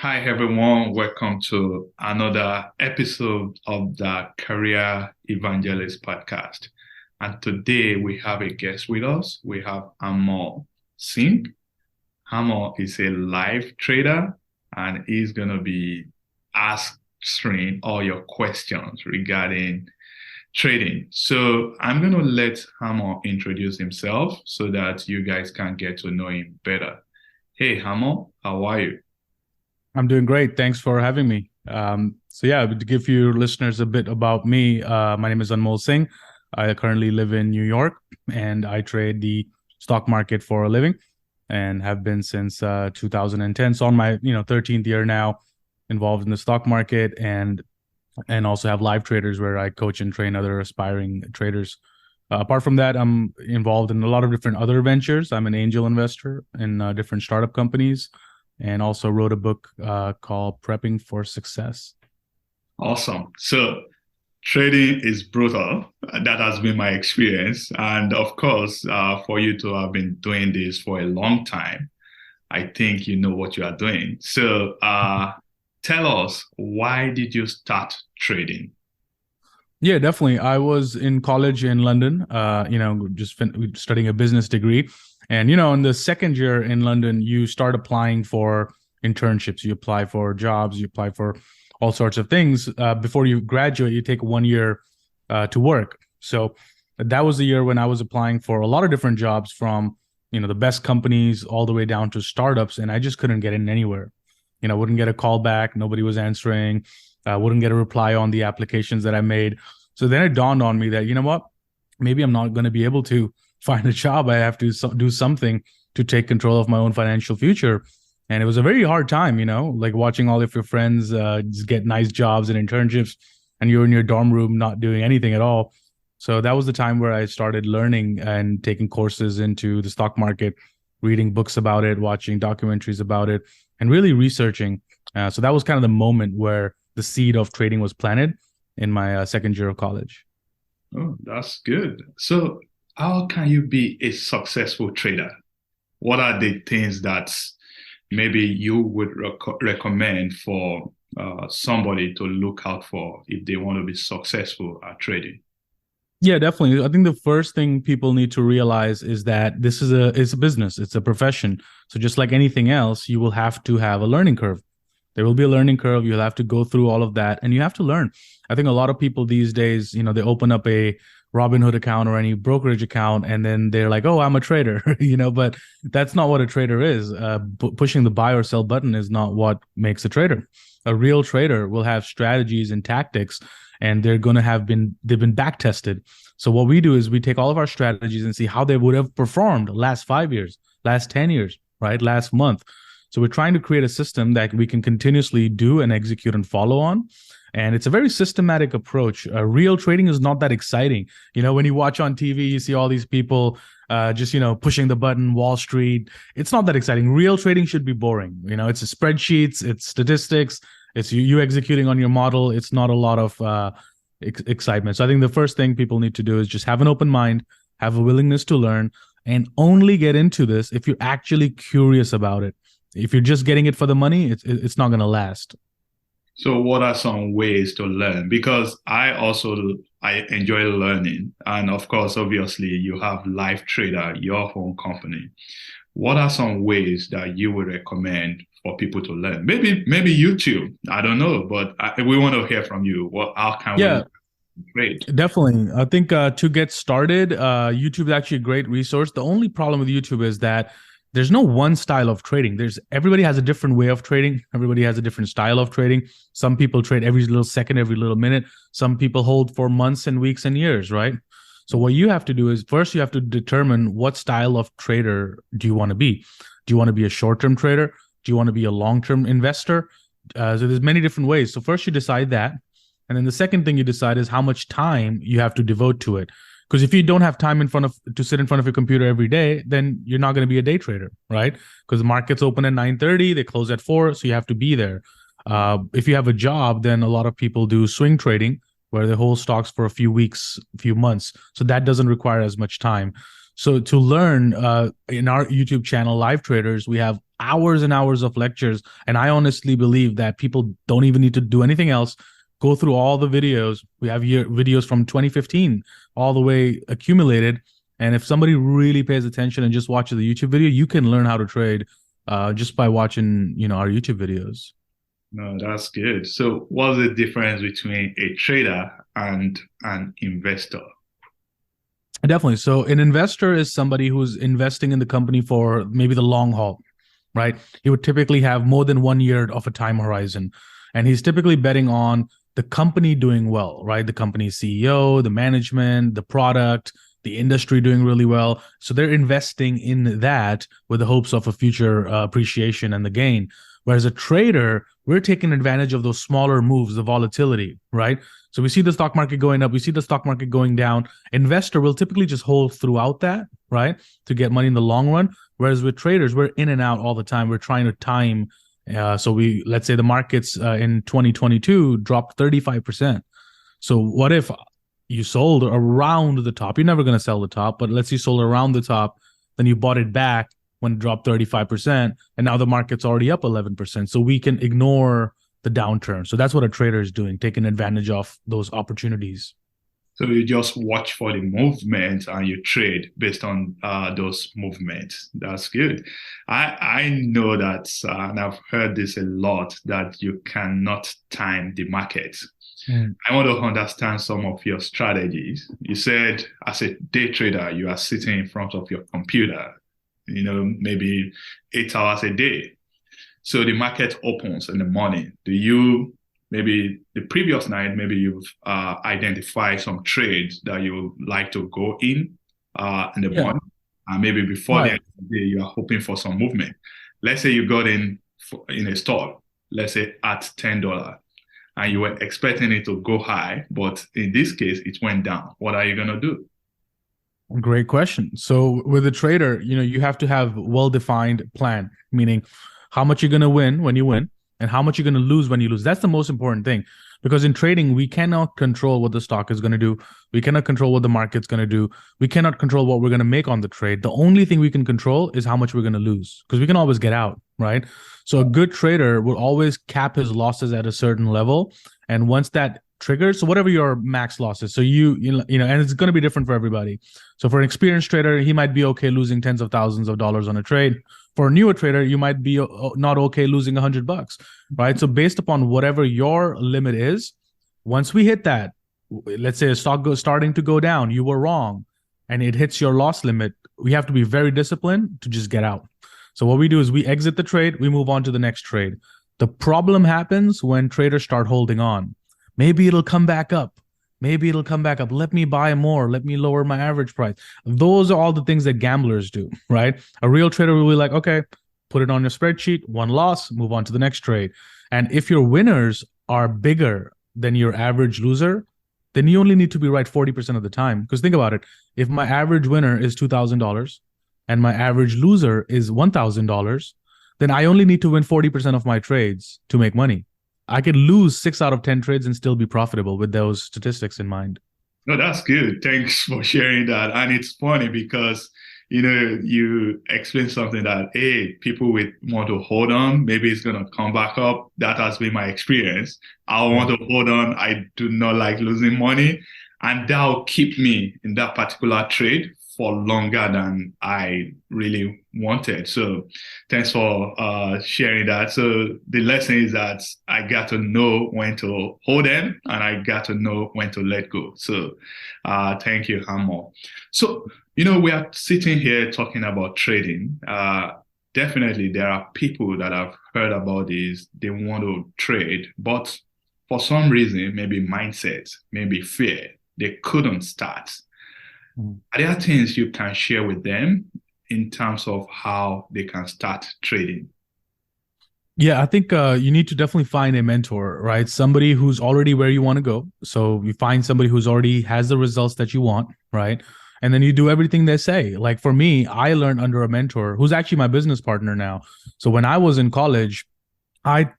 Hi, everyone. Welcome to another episode of the Career Evangelist podcast. And today we have a guest with us. We have Anmol Singh. Anmol is a live trader and he's going to be answering all your questions regarding trading. So I'm going to let Anmol introduce himself so that you guys can get to know him better. Hey, Anmol, how are you? I'm doing great. Thanks for having me. To give your listeners a bit about me, my name is Anmol Singh. I currently live in New York and I trade the stock market for a living and have been since 2010. So on my 13th year now, involved in the stock market and also have LiveTraders where I coach and train other aspiring traders. Apart from that, I'm involved in a lot of different other ventures. I'm an angel investor in different startup companies and also wrote a book called Prepping for Success. Awesome. So trading is brutal. That has been my experience. And of course, for you to have been doing this for a long time, I think you know what you are doing. So tell us, why did you start trading? Yeah, definitely. I was in college in London, studying a business degree. And, in the second year in London, you start applying for internships. You apply for jobs, you apply for all sorts of things. Before you graduate, you take 1 year to work. So that was the year when I was applying for a lot of different jobs from, the best companies all the way down to startups. And I just couldn't get in anywhere. Wouldn't get a call back. Nobody was answering. Wouldn't get a reply on the applications that I made. So then it dawned on me that, you know what, maybe I'm not going to be able to find a job. I have to do something to take control of my own financial future. And it was a very hard time, like watching all of your friends just get nice jobs and internships, and you're in your dorm room not doing anything at all. So that was the time where I started learning and taking courses into the stock market, reading books about it, watching documentaries about it, and really researching. So that was kind of the moment where the seed of trading was planted in my second year of college. Oh, that's good. So how can you be a successful trader? What are the things that maybe you would recommend for somebody to look out for if they want to be successful at trading? Yeah, definitely. I think the first thing people need to realize is that this is a business, it's a profession. So just like anything else, you will have to have a learning curve. There will be a learning curve. You'll have to go through all of that and you have to learn. I think a lot of people these days, they open up a Robinhood account or any brokerage account and then they're like, oh, I'm a trader, but that's not what a trader is. Pushing the buy or sell button is not what makes a trader. A real trader will have strategies and tactics and they've been back tested. So what we do is we take all of our strategies and see how they would have performed last 5 years, last 10 years, right? Last month. So we're trying to create a system that we can continuously do and execute and follow on. And it's a very systematic approach. Real trading is not that exciting. When you watch on TV, you see all these people pushing the button, Wall Street. It's not that exciting. Real trading should be boring. It's a spreadsheets, it's statistics, it's you executing on your model. It's not a lot of excitement. So I think the first thing people need to do is just have an open mind, have a willingness to learn, and only get into this if you're actually curious about it. If you're just getting it for the money, it's not going to last. So what are some ways to learn? Because I enjoy learning. And of course, obviously, you have LiveTrader, your own company. What are some ways that you would recommend for people to learn? Maybe YouTube. I don't know, but we want to hear from you. How can Yeah, we trade? definitely. I think to get started, YouTube is actually a great resource. The only problem with YouTube is that there's no one style of trading. Everybody has a different way of trading. Everybody has a different style of trading. Some people trade every little second, every little minute. Some people hold for months and weeks and years, right? So what you have to do is first you have to determine what style of trader do you want to be. Do you want to be a short-term trader? Do you want to be a long-term investor? So there's many different ways. So first you decide that. And then the second thing you decide is how much time you have to devote to it. Because if you don't have time to sit in front of your computer every day, then you're not going to be a day trader, right? Because the markets open at 9:30, they close at 4, so you have to be there. If you have a job, then a lot of people do swing trading, where they hold stocks for a few weeks, a few months. So that doesn't require as much time. So to learn, in our YouTube channel, LiveTraders, we have hours and hours of lectures. And I honestly believe that people don't even need to do anything else. Go through all the videos. We have videos from 2015 all the way accumulated. And if somebody really pays attention and just watches the YouTube video, you can learn how to trade just by watching, our YouTube videos. No, that's good. So what's the difference between a trader and an investor? Definitely. So an investor is somebody who's investing in the company for maybe the long haul, right? He would typically have more than 1 year of a time horizon. And he's typically betting on the company doing well, right? The company's CEO, the management, the product, the industry doing really well. So they're investing in that with the hopes of a future appreciation and the gain. Whereas a trader, we're taking advantage of those smaller moves, the volatility, right? So we see the stock market going up, we see the stock market going down. Investor will typically just hold throughout that, right? To get money in the long run. Whereas with traders, we're in and out all the time. We're trying to time. So let's say the markets in 2022 dropped 35%. So what if you sold around the top? You're never going to sell the top, but let's say you sold around the top, then you bought it back when it dropped 35%, and now the market's already up 11%. So we can ignore the downturn. So that's what a trader is doing, taking advantage of those opportunities. So you just watch for the movement and you trade based on those movements. That's good. I know that, and I've heard this a lot, that you cannot time the market. I want to understand some of your strategies. You said as a day trader, you are sitting in front of your computer, maybe 8 hours a day. So the market opens in the morning. Do you, maybe the previous night, maybe you've identified some trades that you like to go in the morning, and maybe before the end of the day, you are hoping for some movement. Let's say you got in a stall, let's say at $10, and you were expecting it to go high, but in this case, it went down. What are you going to do? Great question. So with a trader, you have to have well-defined plan, meaning how much you're going to win when you win and how much you're going to lose when you lose. That's the most important thing, because in trading, we cannot control what the stock is going to do. We cannot control what the market's going to do. We cannot control what we're going to make on the trade. The only thing we can control is how much we're going to lose, because we can always get out, right? So a good trader will always cap his losses at a certain level. And once that triggers, so whatever your max loss is, so and it's going to be different for everybody. So for an experienced trader, he might be okay losing tens of thousands of dollars on a trade. For a newer trader, you might be not okay losing $100, right? So based upon whatever your limit is, once we hit that, let's say a stock goes starting to go down, you were wrong, and it hits your loss limit, we have to be very disciplined to just get out. So what we do is we exit the trade, we move on to the next trade. The problem happens when traders start holding on. Maybe it'll come back up. Maybe it'll come back up. Let me buy more. Let me lower my average price. Those are all the things that gamblers do, right? A real trader will be like, okay, put it on your spreadsheet, one loss, move on to the next trade. And if your winners are bigger than your average loser, then you only need to be right 40% of the time. Because think about it. If my average winner is $2,000 and my average loser is $1,000, then I only need to win 40% of my trades to make money. I could lose 6 out of 10 trades and still be profitable with those statistics in mind. No, that's good. Thanks for sharing that. And it's funny because, you explained something that, hey, people want to hold on. Maybe it's going to come back up. That has been my experience. I want to hold on. I do not like losing money. And that will keep me in that particular trade for longer than I really wanted. So thanks for sharing that. So the lesson is that I got to know when to hold them and I got to know when to let go. So thank you, Anmol. So, we are sitting here talking about trading. Definitely there are people that have heard about this. They want to trade, but for some reason, maybe mindset, maybe fear, they couldn't start. Are there things you can share with them in terms of how they can start trading? Yeah, I think you need to definitely find a mentor, right? Somebody who's already where you want to go. So you find somebody who's already has the results that you want, right? And then you do everything they say. Like for me, I learned under a mentor who's actually my business partner now. So when I was in college, I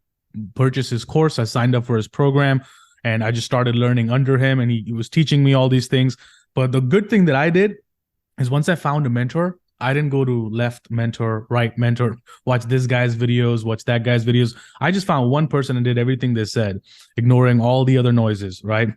purchased his course. I signed up for his program and I just started learning under him, and he was teaching me all these things. But the good thing that I did is once I found a mentor, I didn't go to left mentor, right mentor, watch this guy's videos, watch that guy's videos. I just found one person and did everything they said, ignoring all the other noises, right?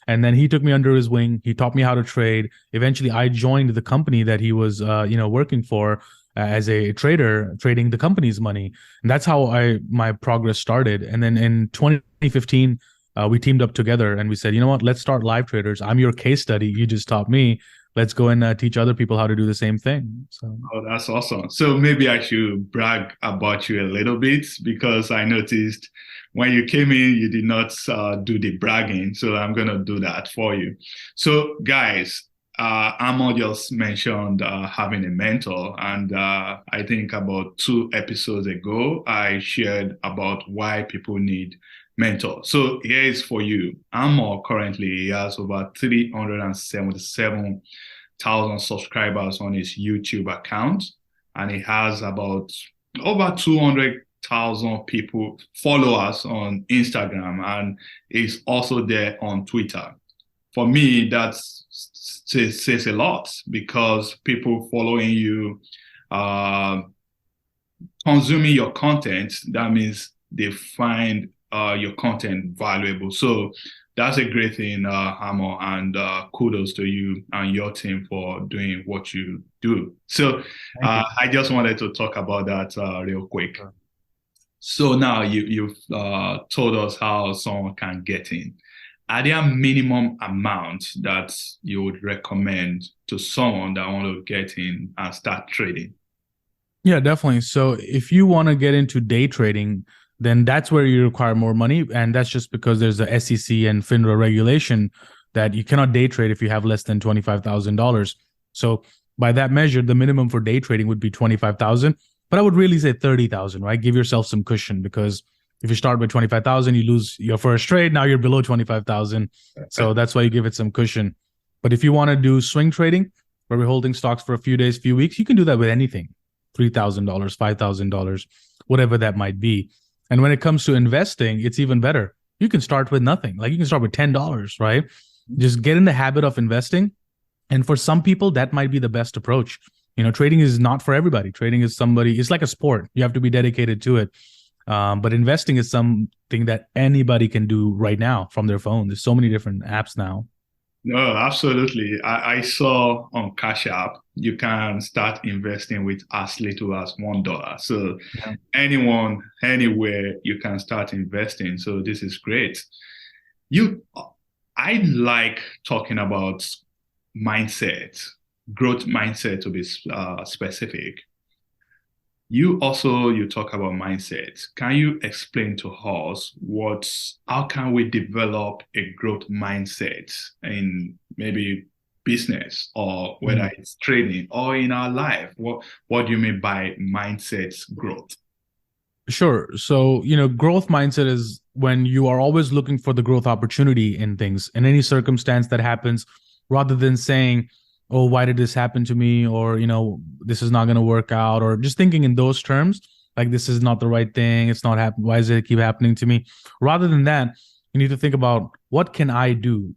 And then he took me under his wing. He taught me how to trade. Eventually, I joined the company that he was, working for as a trader, trading the company's money. And that's how my progress started. And then in 2015, we teamed up together and we said, you know what, let's start LiveTraders. I'm your case study. You just taught me. Let's go and teach other people how to do the same thing. So, Oh, that's awesome. So maybe I should brag about you a little bit because I noticed when you came in, you did not do the bragging. So I'm going to do that for you. So guys, Anmol just mentioned having a mentor. And I think about 2 episodes ago, I shared about why people need mentor. So here is for you. Anmol currently has over 377,000 subscribers on his YouTube account, and he has about over 200,000 people followers on Instagram, and he's also there on Twitter. For me, that says a lot because people following you, consuming your content, that means they find your content valuable. So that's a great thing, Anmol, and kudos to you and your team for doing what you do. So I just wanted to talk about that real quick. Sure. So now you've told us how someone can get in. Are there minimum amounts that you would recommend to someone that want to get in and start trading? Yeah, definitely. So if you want to get into day trading, then that's where you require more money. And that's just because there's a SEC and FINRA regulation that you cannot day trade if you have less than $25,000. So by that measure, the minimum for day trading would be 25,000. But I would really say 30,000, right? Give yourself some cushion because if you start with 25,000, you lose your first trade. Now you're below 25,000. So that's why you give it some cushion. But if you want to do swing trading, where we're holding stocks for a few days, few weeks, you can do that with anything. $3,000, $5,000, whatever that might be. And when it comes to investing, it's even better. You can start with nothing. Like you can start with $10, right? Just get in the habit of investing. And for some people, that might be the best approach. Trading is not for everybody. Trading is it's like a sport. You have to be dedicated to it. But investing is something that anybody can do right now from their phone. There's so many different apps now. No, absolutely. I saw on Cash App, you can start investing with as little as $1. So yeah. Anyone, anywhere, you can start investing. So this is great. I like talking about mindset, growth mindset to be specific. You talk about mindset. Can you explain to us how can we develop a growth mindset in maybe business or whether it's trading or in our life? What do you mean by mindset growth? Sure. So, growth mindset is when you are always looking for the growth opportunity in things, in any circumstance that happens, rather than saying, oh, why did this happen to me? Or, this is not going to work out, or just thinking in those terms, like this is not the right thing. It's not happening. Why does it keep happening to me? Rather than that, you need to think about what can I do?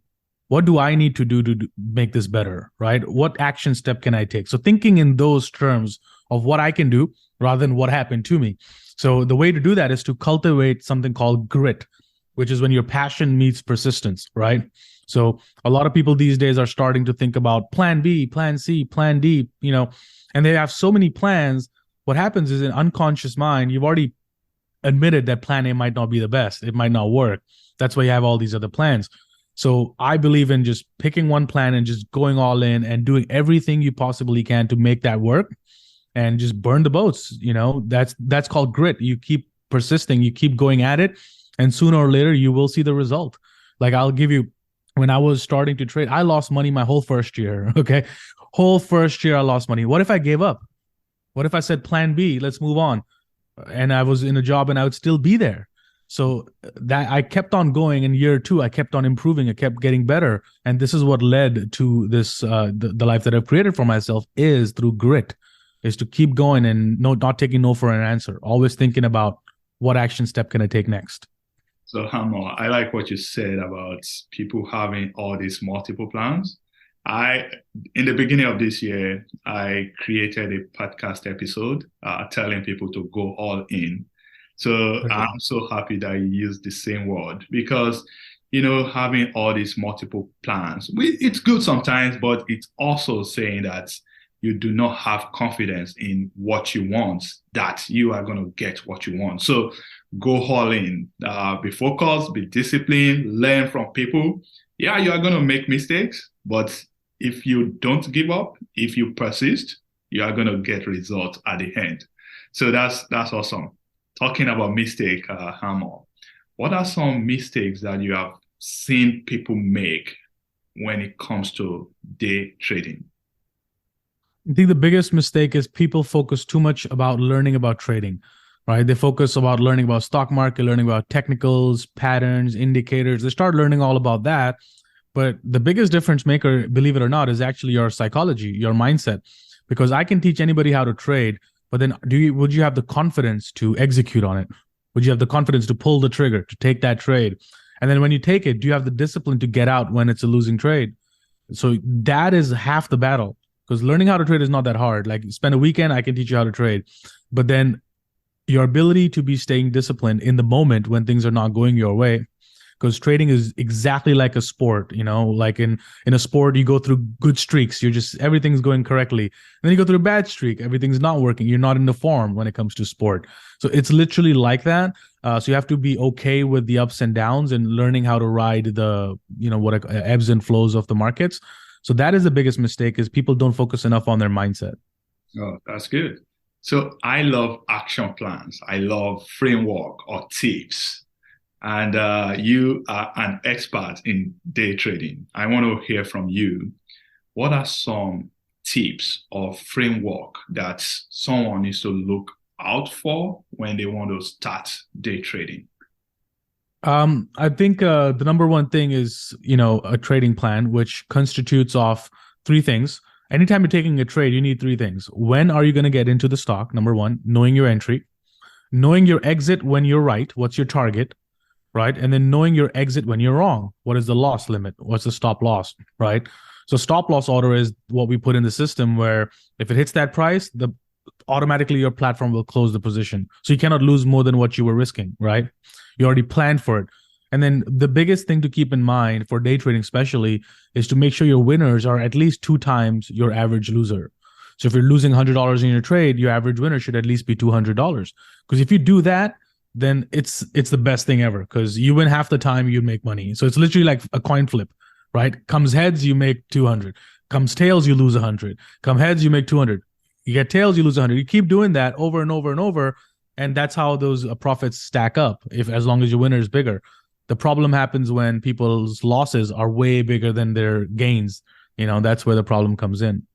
What do I need to do to make this better, right? What action step can I take? So thinking in those terms of what I can do rather than what happened to me. So the way to do that is to cultivate something called grit, which is when your passion meets persistence, right? So a lot of people these days are starting to think about plan B, plan C, plan D, and they have so many plans. What happens is in unconscious mind, you've already admitted that plan A might not be the best. It might not work. That's why you have all these other plans. So I believe in just picking one plan and just going all in and doing everything you possibly can to make that work and just burn the boats. That's called grit. You keep persisting, you keep going at it, and sooner or later you will see the result. Like I'll give you, when I was starting to trade, I lost money my whole first year. Okay. Whole first year I lost money. What if I gave up? What if I said plan B, let's move on? And I was in a job and I would still be there. So that I kept on going. In year 2, I kept on improving. I kept getting better. And this is what led to this, the life that I've created for myself is through grit, is to keep going and not taking no for an answer. Always thinking about what action step can I take next. So Anmol, I like what you said about people having all these multiple plans. I, in the beginning of this year, I created a podcast episode telling people to go all in. So Right. I'm so happy that you used the same word because, having all these multiple plans, it's good sometimes, but it's also saying that you do not have confidence in what you want, that you are going to get what you want. So go all in, be focused, be disciplined, learn from people. Yeah, you are going to make mistakes, but if you don't give up, if you persist, you are going to get results at the end. So that's awesome. Talking about mistake, Anmol, what are some mistakes that you have seen people make when it comes to day trading? I think the biggest mistake is people focus too much about learning about trading, right? They focus about learning about stock market, learning about technicals, patterns, indicators. They start learning all about that. But the biggest difference maker, believe it or not, is actually your psychology, your mindset. Because I can teach anybody how to trade, but then would you have the confidence to execute on it? Would you have the confidence to pull the trigger, to take that trade? And then when you take it, do you have the discipline to get out when it's a losing trade? So that is half the battle, because learning how to trade is not that hard. Like, spend a weekend, I can teach you how to trade. But then your ability to be staying disciplined in the moment when things are not going your way, because trading is exactly like a sport. Like in a sport, you go through good streaks, you're just, everything's going correctly, and then you go through a bad streak, everything's not working, you're not in the form when it comes to sport. So it's literally like that. So you have to be okay with the ups and downs and learning how to ride the what ebbs and flows of the markets. So that is the biggest mistake, is people don't focus enough on their mindset. Oh, that's good. So I love action plans. I love framework or tips. And you are an expert in day trading. I want to hear from you. What are some tips or framework that someone needs to look out for when they want to start day trading? I think the number one thing is, a trading plan, which constitutes of three things. Anytime you're taking a trade, you need three things. When are you going to get into the stock? Number one, knowing your entry, knowing your exit when you're right, what's your target, right? And then knowing your exit when you're wrong. What is the loss limit? What's the stop loss, right? So stop loss order is what we put in the system, where if it hits that price, automatically your platform will close the position. So you cannot lose more than what you were risking, right? You already planned for it. And then the biggest thing to keep in mind for day trading especially is to make sure your winners are at least 2 times your average loser. So if you're losing $100 in your trade, your average winner should at least be $200. Because if you do that, then it's the best thing ever, because you win half the time, you make money. So it's literally like a coin flip, right? Comes heads, you make 200. Comes tails, you lose 100. Come heads, you make 200. You get tails, you lose 100. You keep doing that over and over and over, and that's how those profits stack up, as long as your winner is bigger. The problem happens when people's losses are way bigger than their gains. That's where the problem comes in.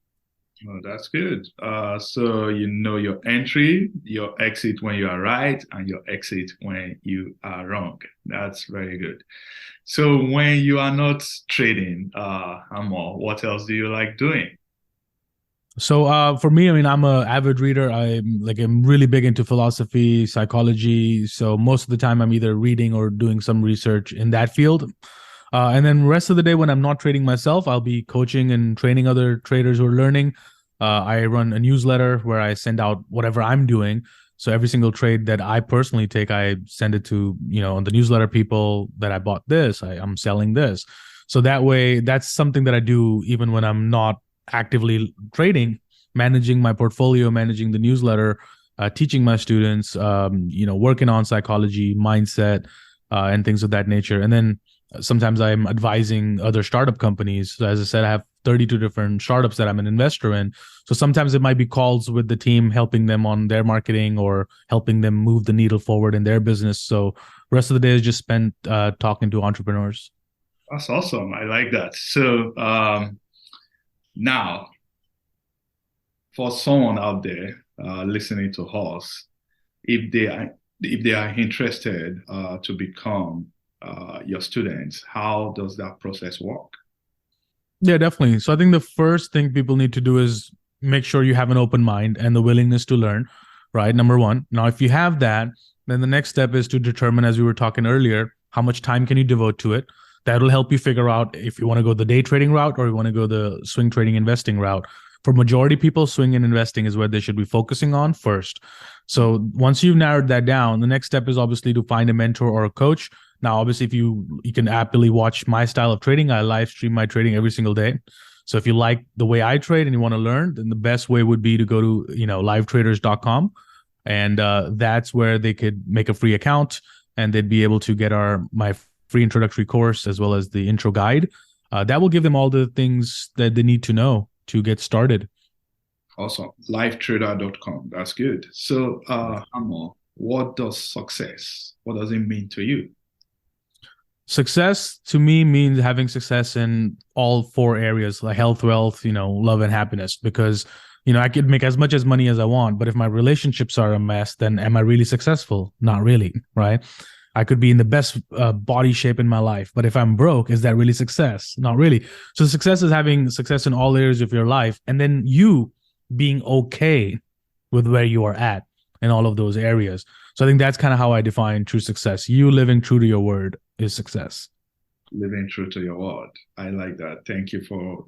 Oh, that's good. So you know your entry, your exit when you are right, and your exit when you are wrong. That's very good. So when you are not trading, Anmol, what else do you like doing? So for me, I mean, I'm a avid reader. I'm really big into philosophy, psychology. So most of the time I'm either reading or doing some research in that field. And then the rest of the day, when I'm not trading myself, I'll be coaching and training other traders who are learning. I run a newsletter where I send out whatever I'm doing. So every single trade that I personally take, I send it to, on the newsletter people, that I bought this, I'm selling this. So that way, that's something that I do even when I'm not actively trading, managing my portfolio, managing the newsletter, teaching my students, working on psychology, mindset, and things of that nature. And then sometimes I'm advising other startup companies. So as I said, I have 32 different startups that I'm an investor in. So sometimes it might be calls with the team, helping them on their marketing or helping them move the needle forward in their business. So the rest of the day is just spent talking to entrepreneurs. That's awesome. I like that. So now, for someone out there listening to us, if they are interested to become your students, how does that process work? Yeah, definitely. So I think the first thing people need to do is make sure you have an open mind and the willingness to learn, right? Number one. Now, if you have that, then the next step is to determine, as we were talking earlier, how much time can you devote to it? That'll help you figure out if you want to go the day trading route or you want to go the swing trading investing route. For majority people, swing and investing is where they should be focusing on first. So once you've narrowed that down, the next step is obviously to find a mentor or a coach. Now, obviously, if you can happily watch my style of trading, I live stream my trading every single day. So if you like the way I trade and you want to learn, then the best way would be to go to LiveTraders.com, and that's where they could make a free account and they'd be able to get my free introductory course as well as the intro guide. That will give them all the things that they need to know to get started. Awesome. LiveTrader.com. That's good. So, Anmol, what does success? What does it mean to you? Success to me means having success in all four areas, like health, wealth, love and happiness. Because, I could make as much as money as I want, but if my relationships are a mess, then am I really successful? Not really, right? I could be in the best body shape in my life, but if I'm broke, is that really success? Not really. So success is having success in all areas of your life, and then you being okay with where you are at in all of those areas. So I think that's kind of how I define true success. You living true to your word is success. Living true to your word. I like that. Thank you for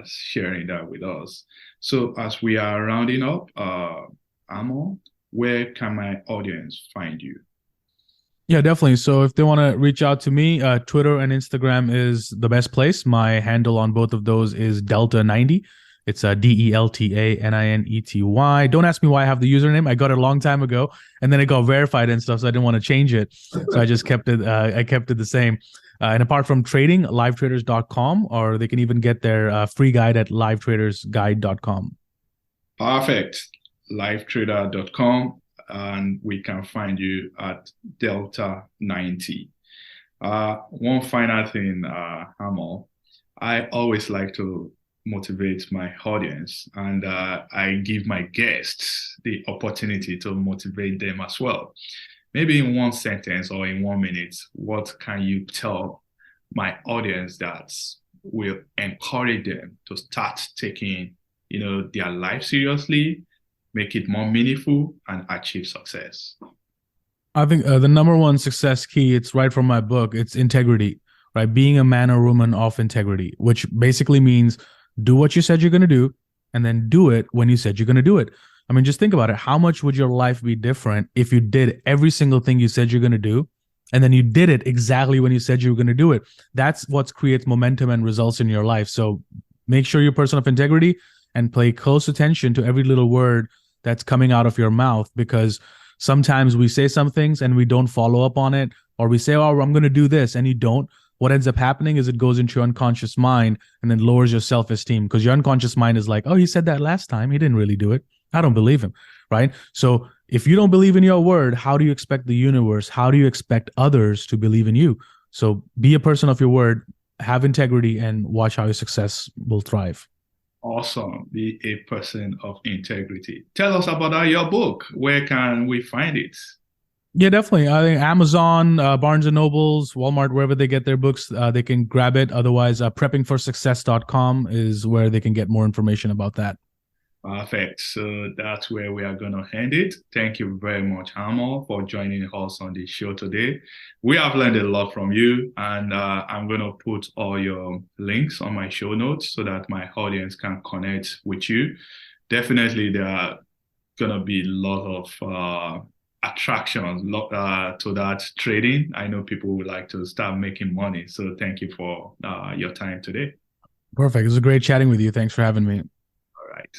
sharing that with us. So as we are rounding up, Anmol, where can my audience find you? Yeah, definitely. So if they want to reach out to me, Twitter and Instagram is the best place. My handle on both of those is Delta90. It's DELTANINETY. Don't ask me why I have the username. I got it a long time ago, and then it got verified and stuff, so I didn't want to change it. So I just kept it. I kept it the same. And apart from trading, LiveTraders.com, or they can even get their free guide at LiveTradersGuide.com. Perfect. LiveTrader.com, and we can find you at Delta90. One final thing, Anmol, I always like to motivate my audience, and I give my guests the opportunity to motivate them as well. Maybe in one sentence or in 1 minute, what can you tell my audience that will encourage them to start taking, their life seriously, make it more meaningful, and achieve success? I think the number one success key, it's right from my book, it's integrity, right? Being a man or woman of integrity, which basically means do what you said you're going to do, and then do it when you said you're going to do it. I mean, just think about it. How much would your life be different if you did every single thing you said you're going to do, and then you did it exactly when you said you were going to do it? That's what creates momentum and results in your life. So make sure you're a person of integrity and pay close attention to every little word that's coming out of your mouth, because sometimes we say some things and we don't follow up on it, or we say, oh, I'm going to do this, and you don't. What ends up happening is it goes into your unconscious mind and then lowers your self-esteem, because your unconscious mind is like, oh, he said that last time. He didn't really do it. I don't believe him, right? So if you don't believe in your word, how do you expect the universe? How do you expect others to believe in you? So be a person of your word, have integrity, and watch how your success will thrive. Awesome. Be a person of integrity. Tell us about your book. Where can we find it? Yeah, definitely. I think Amazon, Barnes and Nobles, Walmart, wherever they get their books, they can grab it. Otherwise, preppingforsuccess.com is where they can get more information about that. Perfect. So that's where we are going to end it. Thank you very much, Anmol, for joining us on the show today. We have learned a lot from you, and I'm going to put all your links on my show notes so that my audience can connect with you. Definitely, there are going to be a lot of attractions to that trading. I know people would like to start making money. So thank you for your time today. Perfect. It was great chatting with you. Thanks for having me. All right.